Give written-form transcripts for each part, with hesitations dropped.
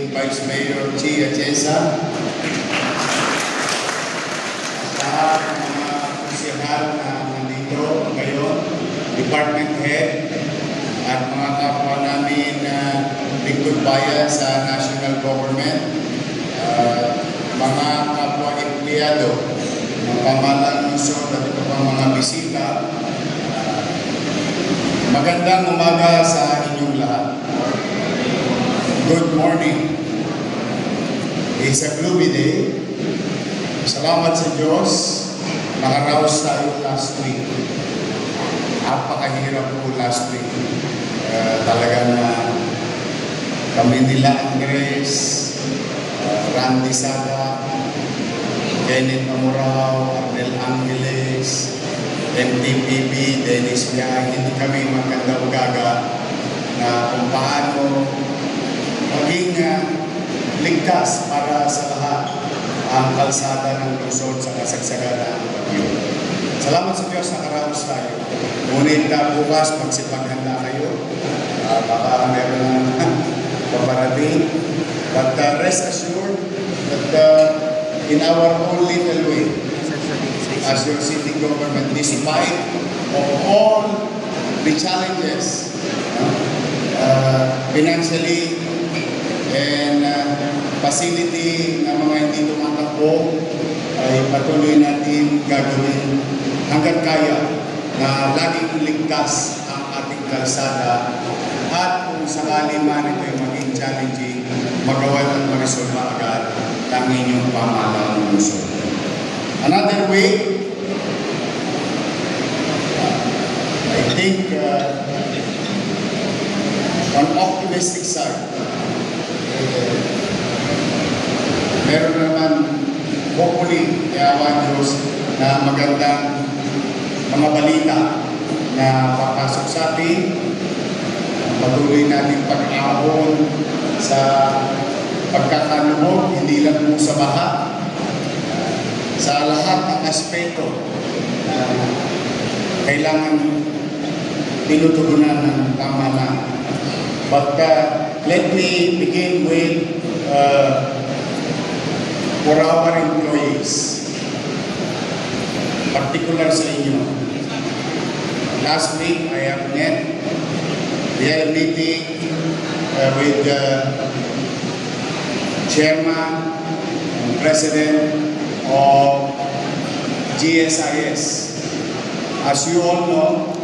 Acting Vice Mayor Chi Atienza, at lahat ng mga konsehal na nandito ngayon, Department Head, at mga kapwa namin na lingkod bayan sa national government, mga kapwa empleyado ng pamahalaan ng lungsod at ito pang mga bisita. Magandang umaga sa inyong lahat. Good morning. It's a gloomy day. Salamat sa Diyos. Nakaraos tayo last week. Napakahirap po last week. Talagang kami nila Andres, Randy Sada, Kenneth Amurao, Arnel Angeles, MTPB, Dennis Biyahe, hindi kami maganda-ugaga na kung paano maging ligtas para sa lahat ang kalsada ng Luzon sa kasagsagan ng bagyo. Salamat sa Diyos, nakaraos tayo. Ngunit bukas, magsipaghanda kayo. Baka meron na paparating. But rest assured that in our own little way, as your city government, despite of all the challenges, financially and facility na mga hindi tumatakbo, ay patuloy natin gagawin hanggang kaya na laging ligtas ang ating kalsada, at kung sakali man ito ay maging challenging, magawa at ma-resolve agad ang inyong pamahalaan ng lungsod. Another way, I think on optimistic side, meron naman hopefully yawan Diyos na magandang mga balita na papasok sa atin. Patuloy natin pag-ahon sa pagkakaluhod, hindi lang po sa baha, sa lahat ng aspeto na kailangan tinutugunan ng pamahalaan. But let me begin with for our employees, particular sa inyo. Last week, I have met, we had a meeting with the chairman and president of GSIS. As you all know,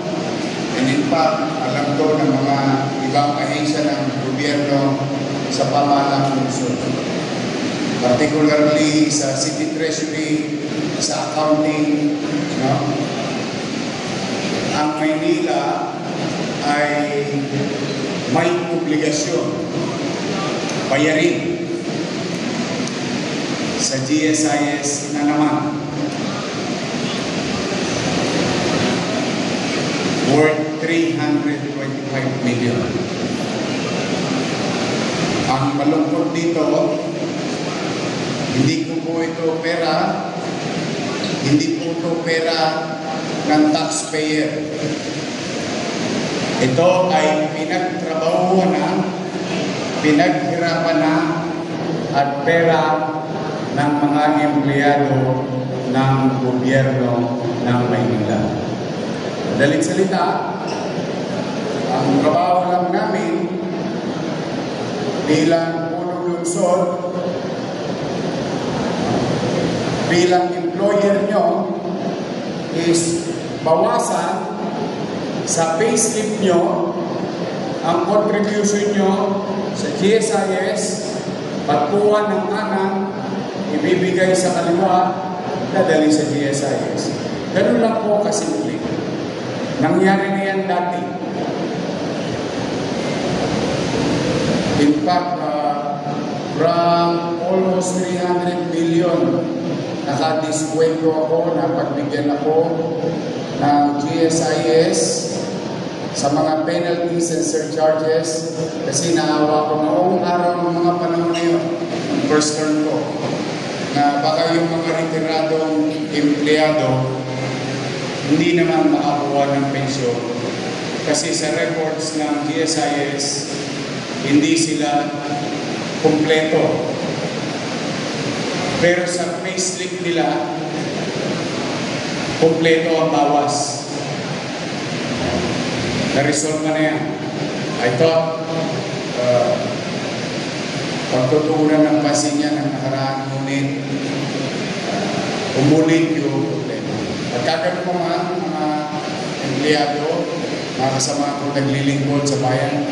and in fact, alam ko ng mga ibang ahensya ng gobyerno sa pamahalaan ng lungsod, particularly sa city treasury, sa accounting, no? Ang Maynila ay may obligasyon bayarin sa GSIS na naman worth 325 million. Ang malungkot dito, hindi po ito pera, hindi po ito pera ng taxpayer. Ito ay pinagtrabahuhan na, pinaghirapan na, at pera ng mga empleyado ng gobyerno ng Maynila. Madaling salita, ang trabaho lang namin bilang punong lungsod, bilang employer nyo, is bawasan sa payslip nyo ang contribution nyo sa GSIS, pagkuha ng kanan, ibibigay sa kaliwa, dadali sa GSIS. Ganun lang po kasimple. Nangyari na yan dati. In fact, from almost 300 billion, nakadiskwento ako, napagbigyan ako ng GSIS sa mga penalties and surcharges kasi naawa ko noong araw ng mga panahon na yun, first term ko, na baka yung mga retiradong empleyado hindi naman makakuha ng pensyon kasi sa records ng GSIS hindi sila kumpleto. Pero sa payslip nila, kumpleto ang bawas. Na-resolve na yan. I thought, pagtutuunan ng pasin niya ng nakaraan, ngunit umulit yung problema. At kagano po mga empleyado, mga kasama ko naglilingkod sa bayan,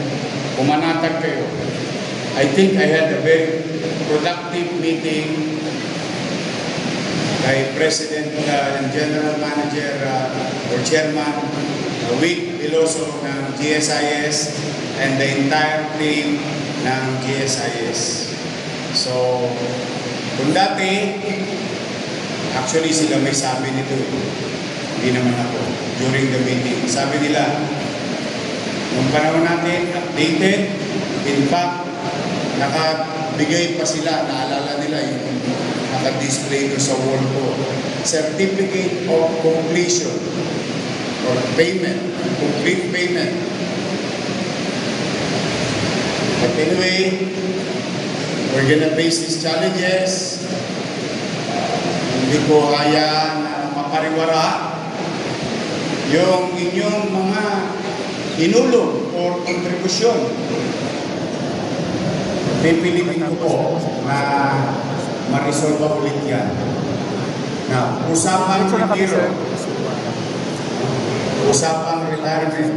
pumanatag kayo. I think I had a very productive meeting kay President and General Manager or Chairman Vic Veloso ng GSIS and the entire team ng GSIS. So, kung dati, actually sila may sabi nito, hindi naman ako, during the meeting. Sabi nila, nung panahon natin, updated, in fact, nakabigay pa sila, naalala nila yung naka-display ko sa wall ko, Certificate of Completion or Payment, Complete Payment. But anyway, we're gonna face these challenges. Hindi ko hayaan na mapariwara yung inyong mga inulong or kontribusyon. Pipilitin ko po na ma-resolve ulit yan. Now, usapang retiro, usapang retirement.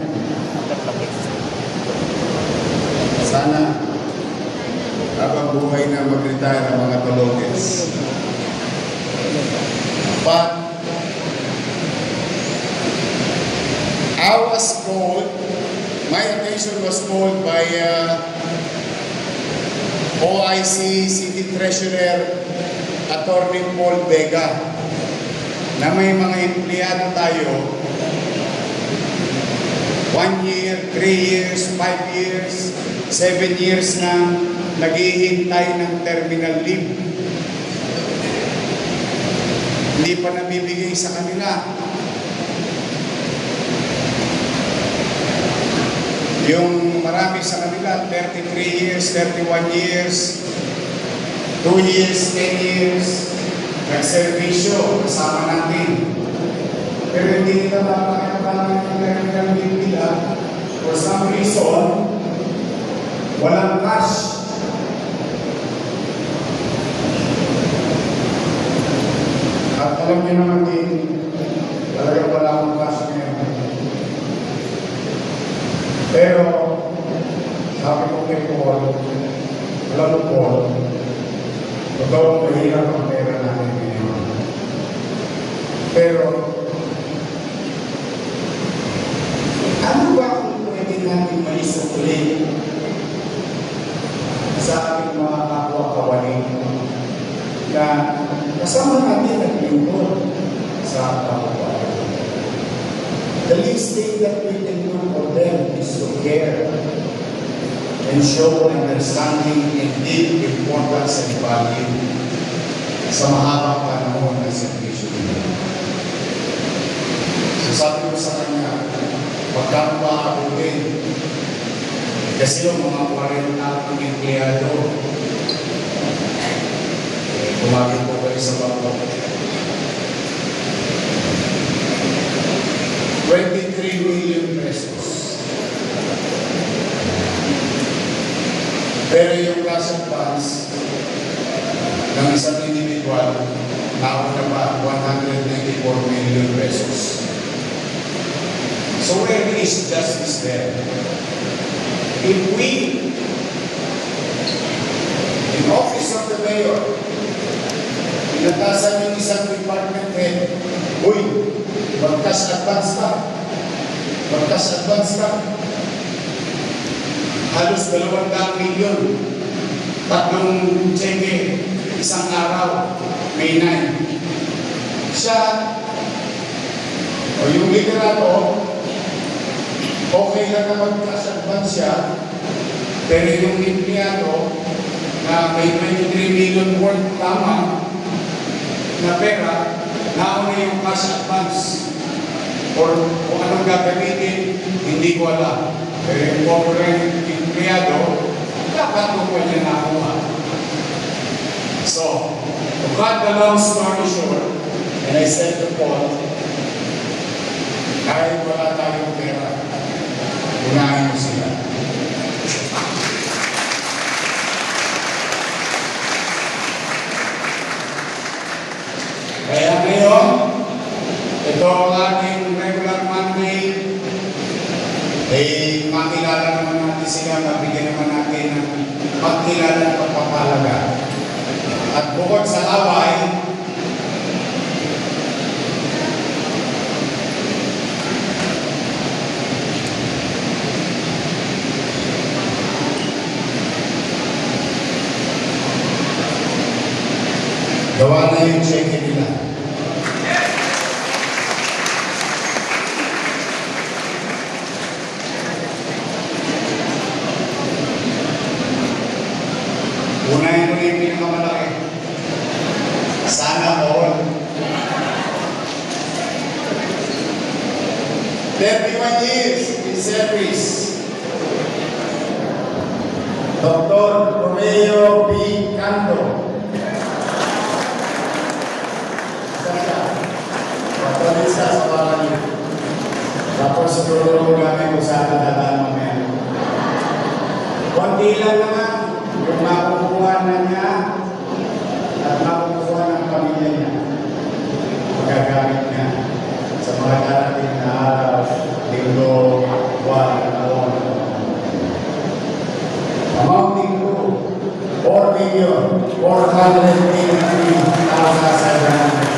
Sana habang buhay na mag-retire ang mga Tologes. But I was called, my attention was called by OIC City Treasurer Attorney Paul Vega na may mga empleyado tayo 1 year, 3 years, 5 years, 7 years na naghihintay ng terminal leave. Hindi pa nabibigay sa kanila. Yung marami sa kanila, 33 years, 31 years, 2 years, 10 years, nagservisyo, kasama natin. Pero hindi nila makakayaban ng terminal leave nila. For some reason, walang cash. At alam niyo naman din, talagang wala akong cash ngayon. Pero, sabi ko kay Paul, alam mo Paul, totoo mahirap ang pera natin ngayon. Pero, ano ba kung pwede natin maisukuli sa ating mga kapwa-kawaling na kasama natin naglingkod sa kapwa-kawaling? The least thing that we can do for them is to care and show understanding and deep importance and value sa mahabang panahon ng servisyo nila. So sabi ko sa kanya, pagkakaba ako din, kasi yung mga 40 akong empleyado, kumagin po kayo sa bangko. 23 million pesos. Pero yung cash advance ng isang individual, nauna pa 194 million pesos. So where is justice there? If we, in office of the mayor, pinatasan yung isang department head, uy, mag-cash advance ka. Mag-cash advance ka. Halos 200 milyon. 3 cheque, isang araw, May 9. Siya, o yung liderato, okay lang na mag-cash advance siya, pero yung empleyado na may 23 million worth tama na pera, nauna yung cash advance or kung anong gagamitin, hindi ko alam. Pero yung corporate empleyado, dapat mo pwede nakuha. But the long story short, and I said to Paul, kahit wala tayong pera, unahin mo sila. Kaya ngayon, ito ang ating regular Monday. Makilala naman natin sila, mabigyan naman natin ng pagkilala at pagpapalaga. At bukod sa away, gawa na yung check nila. Unahin ko na yung pinakamalaki. Sana all. 31 years in service. Dr. Romeo B. Canto. Patrolisa sa parang yun. Tapos siguro kami kung saan dadaan mamaya. Kunti lang naman yung makukuha na niya at makukuha ng pamilya niya. Magagamit niya sa mga darating na araw, linggo, buwan, taon. Amounting to 4,483,700.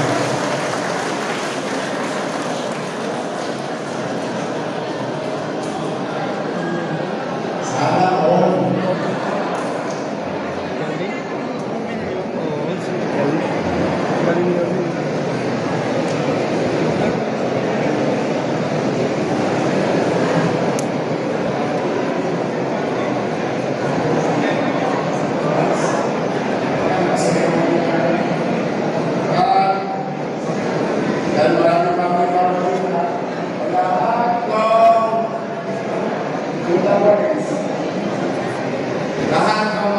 Lahat ng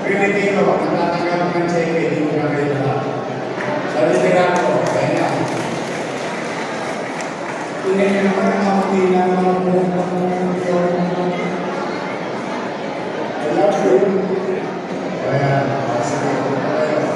Pilipino natatanggap ng cheque, hindi mo na kayo lahat. Sabi ko, kaya tingnan niyo naman ang mga pila ng mga buong I love you. Kaya, sabi ko kayo.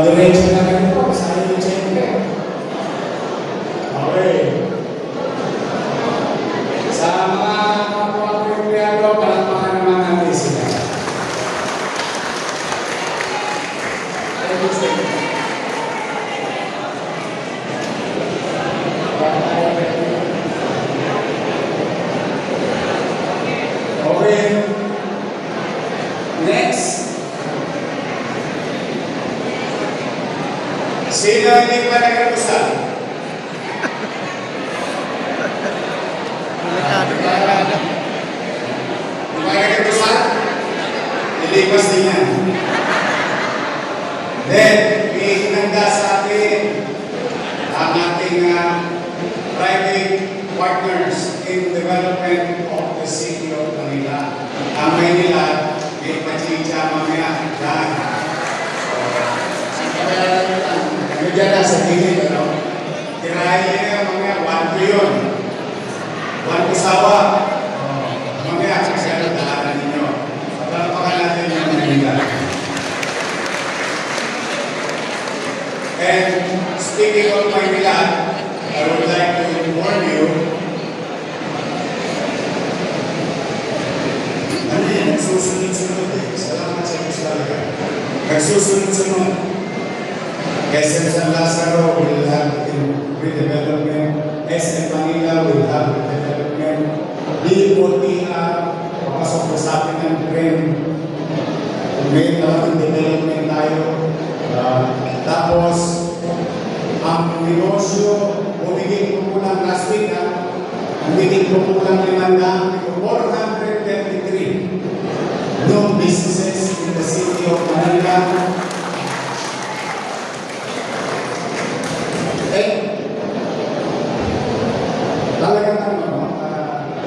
Diretso na rin po, kasali yung cheque. Okay. Sa mga kapwa ko yung piyado, palakpakan naman natin sila. Next. Sino hindi pa nag-usap? Nilipas din yan. Then, may hinanda sa atin ang ating private partners in development of the city of Manila. Ang Maynila, may pachicha mamaya. Ano dyan na sa tingin, ano? Tirahin niya mamaya, 1 trillion. 1 kusawa. Mamaya, kasi ano daanan ninyo. Pagpapakalan natin yung Manila. And speaking of Manila, I would like to inform you, ano yan, nagsusunod-sunod eh. Salamat sa Diyos talaga. Nagsusunod-sunod. SM San Lazaro will have redevelopment. SM Manila will have redevelopment. DOTR, papasok po sa atin ng trend. May development tayo. Tapos, ang negosyo, bumigay ko po lang last week, bumigay ko po lang 433 new businesses in the city of Manila. Talagang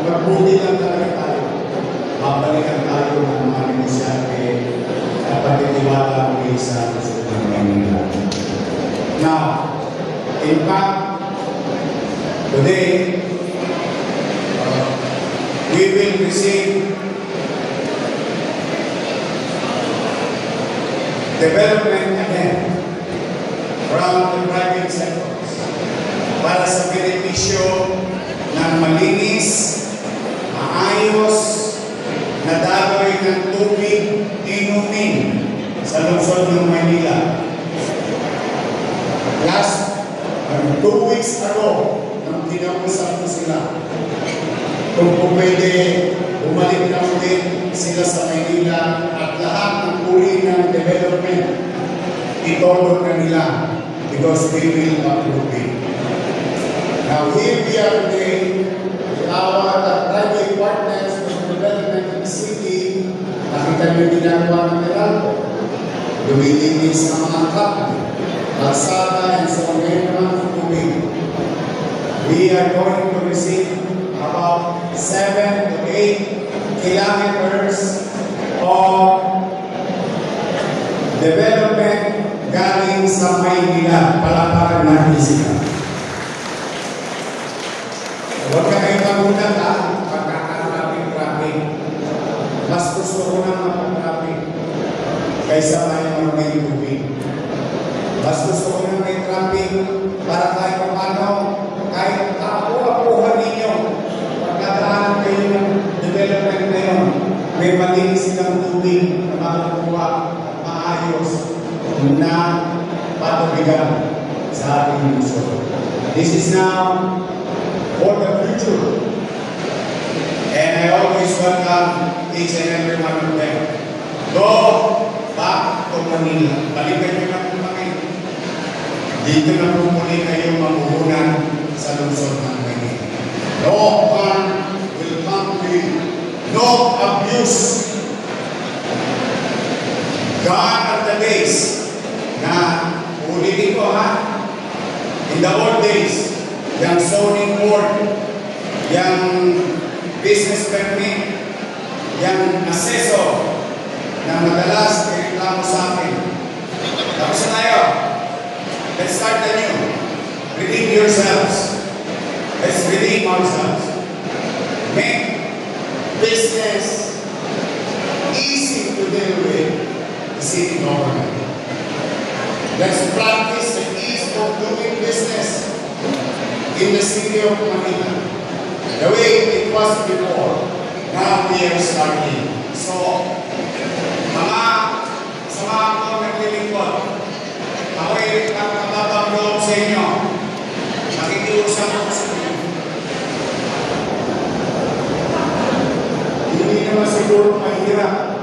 magbuti lang talaga tayo. Babalikan tayo ng mga negosyante at pagtitiwala muli sa gusto ng Manila. Now, in fact, today, we will receive development again from the private sectors para sa benepisyo ng malinis, maayos, na daloy ng tubig inumin sa lungsod ng Manila. Last 2 weeks ago, nang kinausap ko sila, kung pwede, bumalik na ulit sila sa Manila at lahat ng uri ng development, itulog na nila because they will approve it. Now, here we are today with our private partners for the development of the city. Nakita niyo ginagawa ng Meralco. Lumilinis ang mga kapit, kalsada, and sa mga naman tubig. We are going to receive about 7 to 8 kilometers of development galing sa Maynila. Palaparan natin sila. Huwag ka kayo magulat pagkakatraffic. Mas gusto ko na mag-traffic kaysa tayo may tubig. Mas gusto ko na may traffic para tayo paano kahit apo-apuhan ninyo pagkadaan kayo ng development na yun, may malinis silang tubig na makakuha at maayos na patubigan sa ating gusto. This is now for the future. And I always welcome each and every one of them. Go back to Manila. Balikan nyo na po kami. Dito na po muli kayo mamuhunan sa lungsod ng Manila. No harm will come to you. No abuse. God of the days na ulitin ko in the old days, yung zoning board, yung business permit, yung assessor na madalas reklamo sa akin. Tapos na tayo. Let's start anew. Redeem yourselves. Let's redeem ourselves. Make business easy to deal with the city government. Let's practice the ease of doing business in the city of Manila, the way it was before. Now we are starting. So, sa mga akong naglilingkod, ako'y nagkakabang loob sa inyo. Nakikiusap ako sa inyo. Hindi naman siguro mahirap.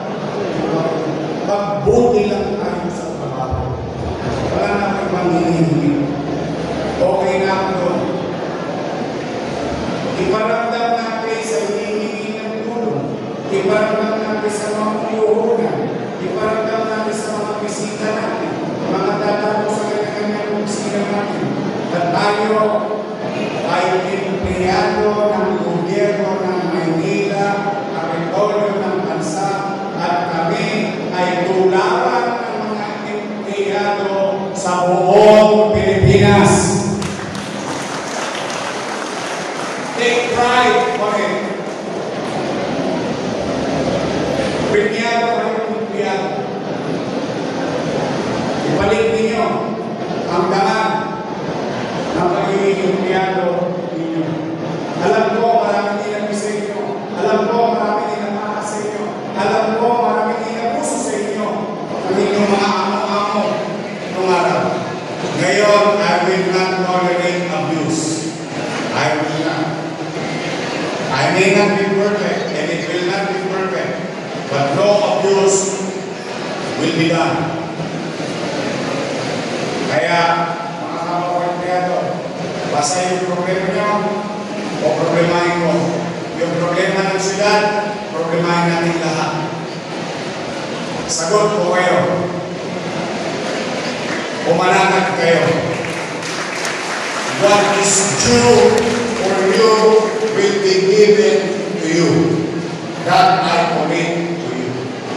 tularan ng mga empleyado sa buong Pilipinas. Take pride on it. Premiado kayo ng empleyado. Ibalik ninyo ang daan ng pagiging empleyado ninyo. Alam ko, marami din ang sa inyo. Alam ko, marami din ang mga sa inyo. Alam ko, marami din ang puso sa inyo. Ang inyong mga amo-amo nung araw. Ngayon, I will not tolerate abuse. I will not. I may not be perfect, and it will not be perfect, but no abuse will be done. Kaya, mga kapag-empleyado, basta yung problema nyo, o problemahin ko. Yung problema ng syudad, problemahin natin lahat. Sagot ko kayo. Umanatag kayo. What is due for you will be given to you. That I commit to you.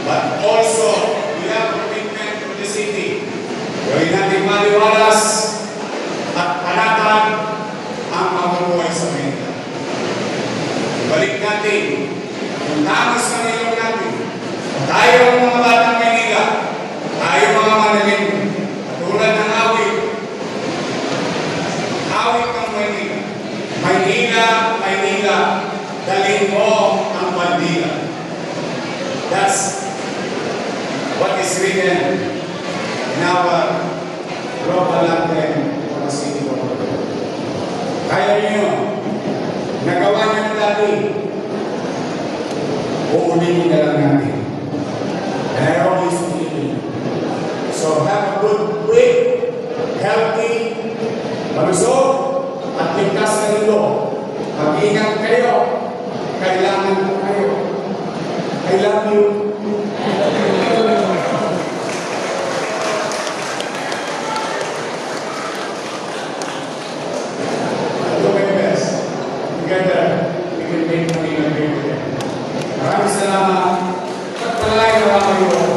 But also, we have commitment to the city. Gawin natin maliwalas at panatag ang mamubuhay sa Manila. Balik natin yung tamas ng ilong natin. Tayo ang mga batang Manila. Tayo mga manalim. Tulad ng awit. Awit ng Manila. Manila, Manila, dalhin mo ang bandila. That's what is written in our global anthem for the city of Manila. Kaya niyo, nagawa niyo dati, uulitin na lang natin. And I always believe. So have a good week, healthy, malusog, at ligtas na nilo. Mag-ingat kayo. Kailangan ko kayo. I love you. I'll do my best. Together, we can make Manila great again. Maraming salamat. At palagi na kayo.